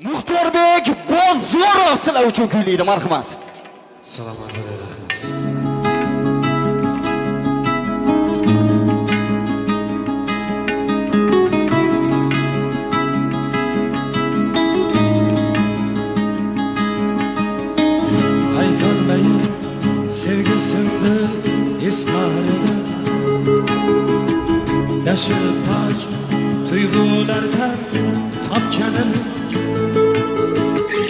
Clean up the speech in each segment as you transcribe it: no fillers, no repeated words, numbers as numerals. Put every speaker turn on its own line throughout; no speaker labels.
Muxtorbek Bozorov sizlar uchun kuylaydi, marhamat.
Assalomu alaykum. Aytolmayın sevgisini esmarida yashirib pak tuyg'ulardan topganini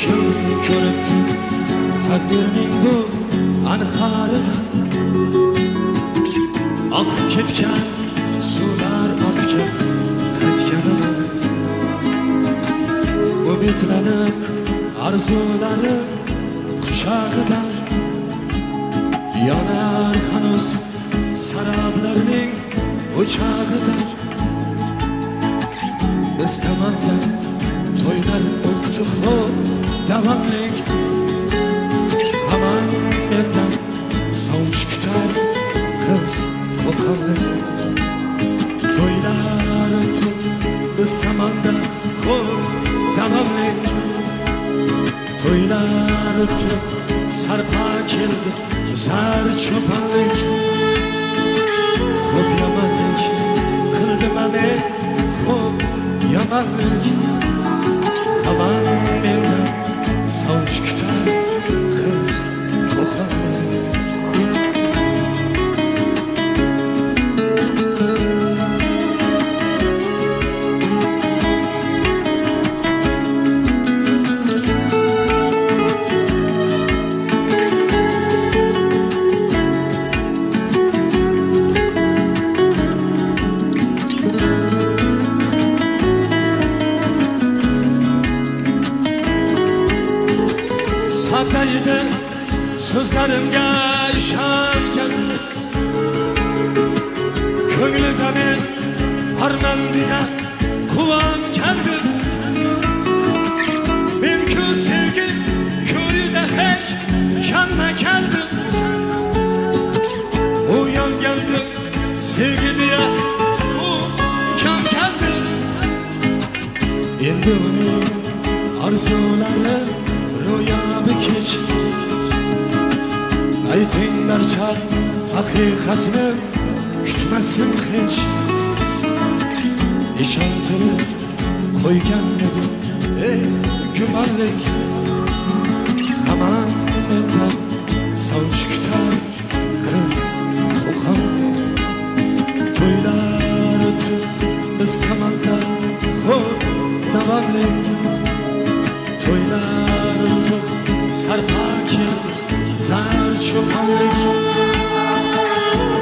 kim ko'ribdi takdirning bu anharida oqib ketgan suvlar ortga qaytganini umidlanib arzulari quchog'ida yonar hanuz saroblarning o'chog'ida biz tomondan to'ylar o'tdi xo'p davomlik hamon mendan sovush kutar qiz qo'qonli to'ylar o'tdi biz tomondan xo'p davomlik to'ylar o'tdi sarpa keldi zar cho'ponlik ko'p yomonlik qildim men xo'p yomonlik hamon mendan sovush kutar qiz qo'qonlik Sataydı sözlerimge işarken Köylüde bir arman diye kuvan geldi Mümkün sevgi köyde hiç yanına geldi Uyan geldi sevgi diye uyan geldi Endi onun arzuları ro'yobi kech aytinglar chal haqiqatni kutmasin hech ishontirib qo'ygan edim gumonlik hamon mendan sovush kutar qiz qo'qon to'ylar o'tdi biz tomonda xo'p davomlik to'ylar o'tib sarpa keldi zar cho'ponlik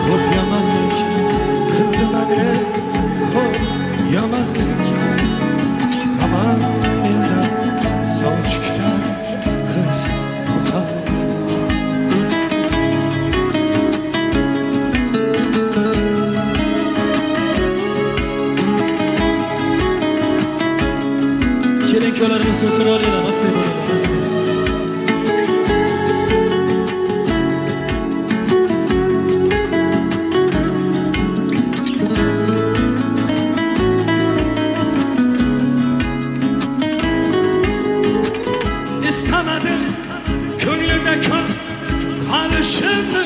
ko'p yomonlik qildim men ko'p yomonlik hamon mendan sovush kutar qiz qo'qonlik keling ko'larimiz o'tirib olinglar baxtli bo'linglar İstamadım ko'nglida ko'p qolishimni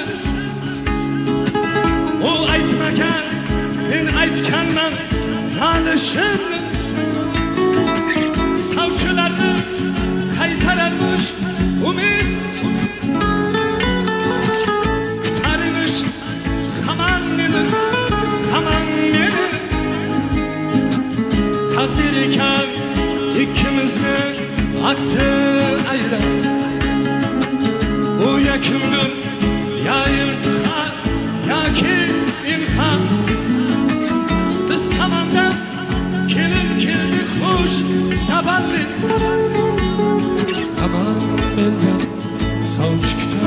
u aytmagan men aytganman nolishimni savchilarni qaytararmish umid kutarmish hamon meni taqdir ekan ikkimizni attı ayra u yakimdir ya imtihon yoki imkon biz tomondan kelib keldi xush saballi hamon mendan sovush kutar